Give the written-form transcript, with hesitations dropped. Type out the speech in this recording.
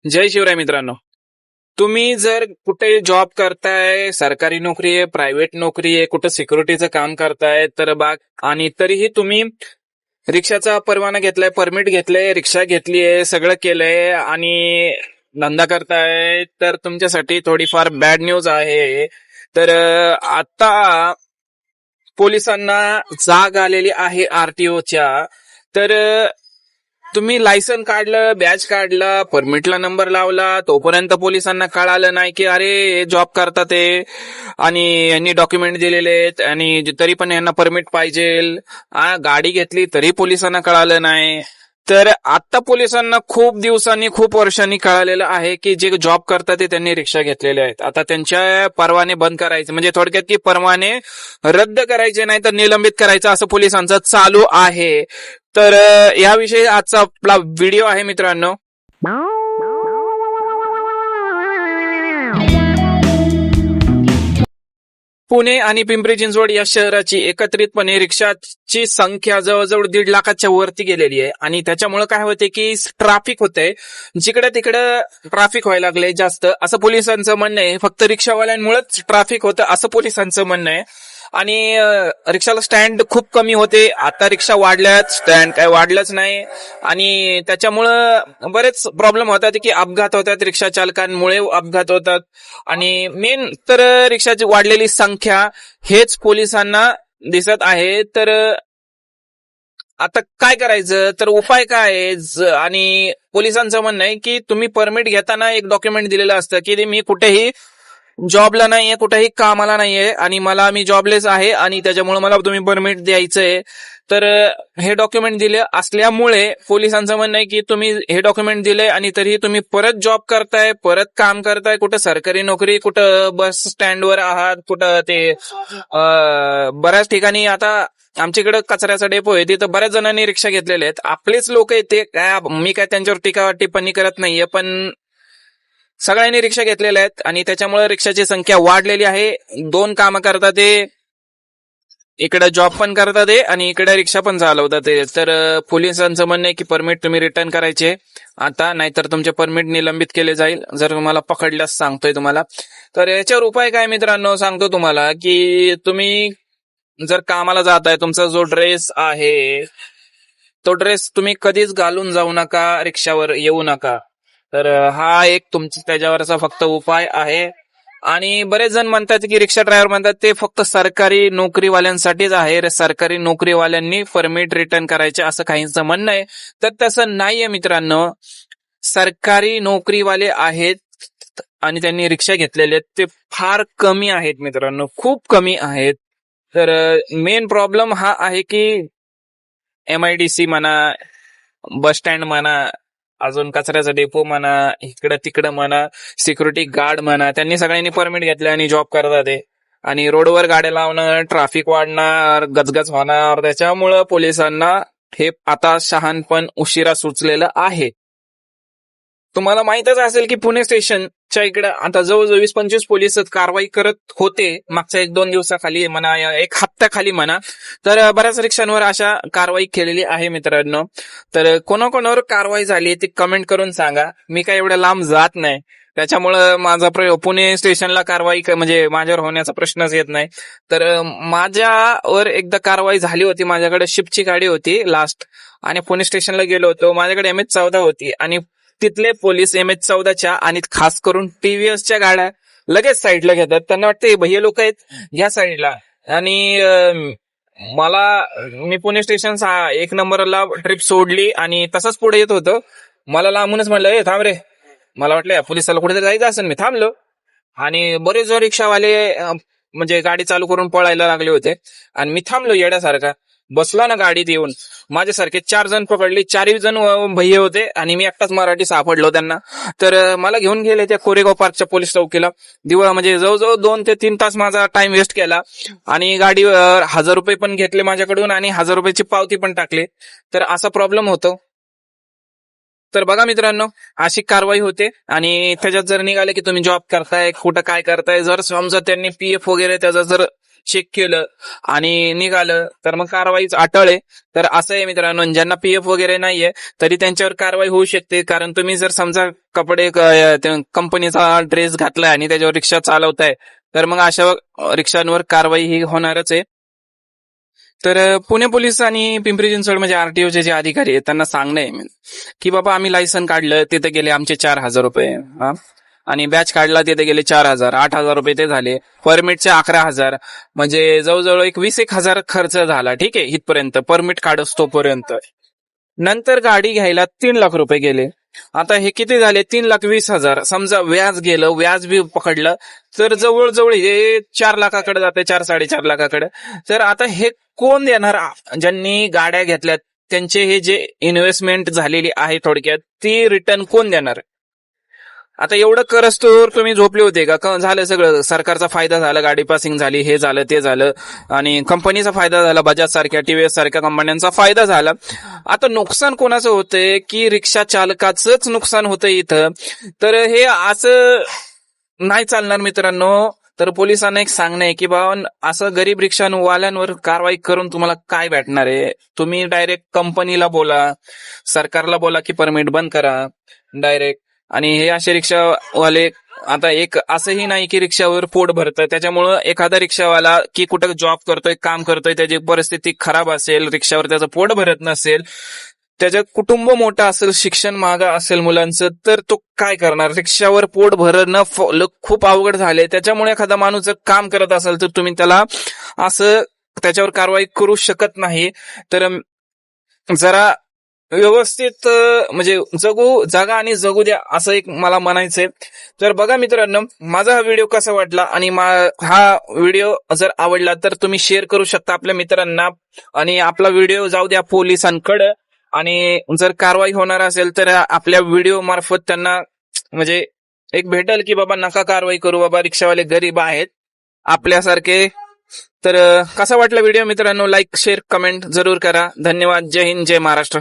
जय शिवराय मित्रांनो. तुम्ही जर कुठे जॉब करताय, सरकारी नोकरी आहे, प्रायव्हेट नोकरी आहे, कुठं सिक्युरिटीचं काम करताय, तर आणि तरीही तुम्ही रिक्षाचा परवाना घेतलाय, परमिट घेतलंय, रिक्षा घेतलीये, सगळं केलंय आणि धंदा करताय, तर तुमच्यासाठी थोडीफार बॅड न्यूज आहे. तर आता पोलिसांना जाग आलेली आहे आरटीओच्या. तर तुम्ही लायसन काढलं, बॅच काढला, परमिटला नंबर लावला, तोपर्यंत पोलिसांना कळालं नाही की अरे हे जॉब करतात ते आणि यांनी डॉक्युमेंट दिलेले आहेत आणि तरी पण यांना परमिट पाहिजे. गाडी घेतली तरी पोलिसांना कळालं नाही. तर आता पोलिसांना खूप दिवसांनी, खूप वर्षांनी कळालेलं आहे की जे जॉब करतात ते त्यांनी रिक्षा घेतलेले आहेत. आता त्यांच्या परवाने बंद करायचे, म्हणजे थोडक्यात की परवाने रद्द करायचे नाही तर निलंबित करायचं असं पोलिसांचं चालू आहे. तर याविषयी आजचा आपला व्हिडिओ आहे मित्रांनो. पुणे आणि पिंपरी चिंचवड या शहराची एकत्रितपणे रिक्षाची संख्या जवळजवळ 1.5 लाखाच्या वरती गेलेली आहे. आणि त्याच्यामुळे काय होते की ट्रॅफिक होते, जिकडे तिकडे ट्रॅफिक व्हायला लागले जास्त, असं पोलिसांचं म्हणणं आहे. फक्त रिक्षावाल्यांमुळेच ट्रॅफिक होतं असं पोलिसांचं म्हणणं आहे. आणि रिक्षाला स्टँड खूप कमी होते, आता रिक्षा वाढल्यात, स्टँड काय वाढलंच नाही. आणि त्याच्यामुळं बरेच प्रॉब्लेम होतात की अपघात होतात, रिक्षा चालकांमुळे अपघात होतात. आणि मेन तर रिक्षाची वाढलेली संख्या हेच पोलिसांना दिसत आहे. तर आता काय करायचं, तर उपाय काय आहे? आणि पोलिसांचं म्हणणं आहे की तुम्ही परमिट घेताना एक डॉक्युमेंट दिलेलं असतं की मी कुठेही जॉबला नाहीये, कुठेही कामाला नाहीये आणि मी जॉबलेस आहे आणि त्याच्यामुळे मला तुम्ही परमिट द्यायचंय. तर हे डॉक्युमेंट दिले असल्यामुळे पोलिसांचं म्हणणं आहे की तुम्ही हे डॉक्युमेंट दिले आणि तरीही तुम्ही परत जॉब करताय, परत काम करताय, कुठं सरकारी नोकरी, कुठं बस स्टँडवर आहात, कुठं ते बऱ्याच ठिकाणी. आता आमच्याकडे कचऱ्याचा डेपो आहे, तिथं बऱ्याच जणांनी रिक्षा घेतलेल्या आहेत, आपलेच लोक आहेत ते. काय मी काय त्यांच्यावर टीका टिप्पणी करत नाहीये, पण सगळ्यांनी रिक्षा घेतलेल्या आहेत आणि त्याच्यामुळे रिक्षाची संख्या वाढलेली आहे. 2 कामं करतात ते, इकडे जॉब पण करतात ते आणि इकडे रिक्षा पण चालवतात ते. तर पोलिसांचं म्हणणं आहे की परमिट तुम्ही रिटर्न करायचे आता, नाहीतर तुमचे परमिट निलंबित केले जाईल जर तुम्हाला पकडल्यास, सांगतोय तुम्हाला. तर याच्यावर उपाय काय मित्रांनो, सांगतो तुम्हाला की तुम्ही जर कामाला जाताय, तुमचा जो ड्रेस आहे तो ड्रेस तुम्ही कधीच घालून जाऊ नका, रिक्षावर येऊ नका. तर हा एक तुमचा त्याच्यावरचा फक्त उपाय आहे. आणि बरेच जण म्हणतात की रिक्षा ड्रायव्हर म्हणतात ते फक्त सरकारी नोकरीवाल्यांसाठीच आहे, सरकारी नोकरीवाल्यांनी परमिट रिटर्न करायचे असं काहींचं म्हणणं आहे. तर तसं नाहीये मित्रांनो. सरकारी नोकरीवाले आहेत आणि त्यांनी रिक्षा घेतलेले आहेत ते फार कमी आहेत मित्रांनो, खूप कमी आहेत. तर मेन प्रॉब्लेम हा आहे की MIDC म्हणा, बस स्टँड म्हणा, अजून कचऱ्याचा डेपो म्हणा, इकडं तिकडं म्हणा, सिक्युरिटी गार्ड म्हणा, त्यांनी सगळ्यांनी परमिट घेतले आणि जॉब करतात ते. आणि रोडवर गाड्या लावणं, ट्रॅफिक वाढणार, गजगज होणार, त्याच्यामुळं पोलिसांना हे आता शहाणपण उशिरा सुचलेलं आहे. तुम्हाला माहितच असेल की पुणे स्टेशनच्या इकडे आता जवळजवळ 20-25 पोलीस कारवाई करत होते मागच्या 1-2 दिवसाखाली म्हणा, 1 हप्त्याखाली म्हणा. तर बऱ्याच रिक्षांवर अशा कारवाई केलेली आहे मित्रांनो. तर कोणाकोणावर कारवाई झाली ते कमेंट करून सांगा. मी काय एवढ्या लांब जात नाही, त्याच्यामुळं माझा पुणे स्टेशनला कारवाई म्हणजे माझ्यावर होण्याचा प्रश्नच येत नाही. तर माझ्यावर एकदा कारवाई झाली होती. माझ्याकडे शिफ्टची गाडी होती लास्ट, आणि पुणे स्टेशनला गेलो होतो. माझ्याकडे MH14 होती आणि तिथले पोलीस MH14च्या आणि खास करून TVSच्या गाड्या लगेच साईडला घेतात. त्यांना वाटतं भैया लोक आहेत, या साईडला. आणि मी पुणे स्टेशन 1 नंबरला ट्रिप सोडली आणि तसंच पुढे येत होतो. मला लांबूनच म्हणलं, ए थांब रे. मला वाटलं पोलिसाला कुठेतरी जायचं असेल, मी थांबलो. आणि बरेच जो रिक्षावाले म्हणजे गाडी चालू करून पळायला लागले होते आणि मी थांबलो येड्यासारखा. बसला ना गाडीत येऊन, माझ्यासारखे 4 जण पकडले, 4ही जण भैये होते आणि मी एकटाच मराठी सापडलो त्यांना. तर मला घेऊन गेले त्या कोरेगाव पार्कच्या पोलीस चौकीला. म्हणजे जवळजवळ 2 ते 3 तास माझा टाइम वेस्ट केला आणि गाडीवर 1000 रुपये पण घेतले माझ्याकडून आणि 1000 रुपयाची पावती पण टाकली. तर असा प्रॉब्लेम होतो. तर बघा मित्रांनो, अशी कारवाई होते. आणि त्याच्यात जर निघाले की तुम्ही जॉब करताय, कुठं काय करताय, जर समजा त्यांनी PF वगैरे त्याचा जर चेक केलं आणि निघालं तर मग कारवाईच अटळ आहे. तर असं आहे मित्रांनो, ज्यांना पीएफ वगैरे नाहीये तरी त्यांच्यावर कारवाई होऊ शकते. कारण तुम्ही जर समजा कपडे कंपनीचा ड्रेस घातलाय आणि त्याच्यावर रिक्षा चालवताय तर मग अशा रिक्षांवर कारवाई ही होणारच आहे. तर पुणे पोलीस आणि पिंपरी चिंचवड म्हणजे आरटीओचे जे अधिकारी आहेत त्यांना सांगणं आहे की बाबा आम्ही लायसन काढलं तिथे गेले आमचे 4,000 रुपये, आणि बॅच काढला तिथे गेले 4,000, 8,000 रुपये ते झाले, परमिटचे 11,000, म्हणजे जवळजवळ 20,000 खर्च झाला. ठीक आहे, इथपर्यंत परमिट काढस तोपर्यंत. नंतर गाडी घ्यायला 3,00,000 रुपये गेले. आता हे किती झाले? 3,20,000. समजा व्याज गेलं, व्याज बी पकडलं तर जवळजवळ हे 4 लाखाकडे जाते, 4-4.5 लाखाकडे. तर आता हे कोण देणार? ज्यांनी गाड्या घेतल्यात त्यांचे हे जे इन्व्हेस्टमेंट झालेली आहे थोडक्यात ती रिटर्न कोण देणार? आता एवढं करस्तोवर तुम्ही झोपले होते का? झालं सगळं, सरकारचा फायदा झाला, गाडी पासिंग झाली, हे झालं ते झालं, आणि कंपनीचा फायदा झाला, बजाज सारख्या टीव्हीएस सारख्या कंपन्यांचा फायदा झाला. आता नुकसान कोणाचं होतंय की रिक्षा चालकाचंच नुकसान होतंय इथं. तर हे असं नाही चालणार मित्रांनो. तर पोलिसांना एक सांगणं आहे की बाबा असं गरीब रिक्षावाल्यांवर कारवाई करून तुम्हाला काय भेटणार आहे? तुम्ही डायरेक्ट कंपनीला बोला, सरकारला बोला की परमिट बंद करा डायरेक्ट. आणि हे असे रिक्षावाले, आता एक असंही नाही की रिक्षावर पोट भरतं, त्याच्यामुळं एखादा रिक्षावाला की कुठं जॉब करतोय, काम करतोय, त्याची परिस्थिती खराब असेल, रिक्षावर त्याचं पोट भरत नसेल, त्याचं कुटुंब मोठं असेल, शिक्षण महाग असेल मुलांचं, तर तो काय करणार? रिक्षावर पोट भरणं खूप अवघड झाले. त्याच्यामुळे एखादा माणूस जर काम करत असेल तर तुम्ही त्याला असं त्याच्यावर कारवाई करू शकत नाही. तर जरा व्यवस्थित म्हणजे जगा आणि जगू द्या, असं एक मला म्हणायचंय. तर बघा मित्रांनो, माझा हा व्हिडिओ कसा वाटला आणि हा व्हिडिओ जर आवडला तर तुम्ही शेअर करू शकता आपल्या मित्रांना, आणि आपला व्हिडिओ जाऊ द्या पोलिसांकडे, आणि जर कारवाई होणार असेल तर आपल्या व्हिडिओ मार्फत त्यांना म्हणजे एक भेटेल की बाबा नका कारवाई करू, बाबा रिक्षावाले गरीब आहेत आपल्यासारखे. तर कसा वाटला व्हिडिओ मित्रांनो? लाईक, शेअर, कमेंट जरूर करा. धन्यवाद. जय हिंद, जय महाराष्ट्र.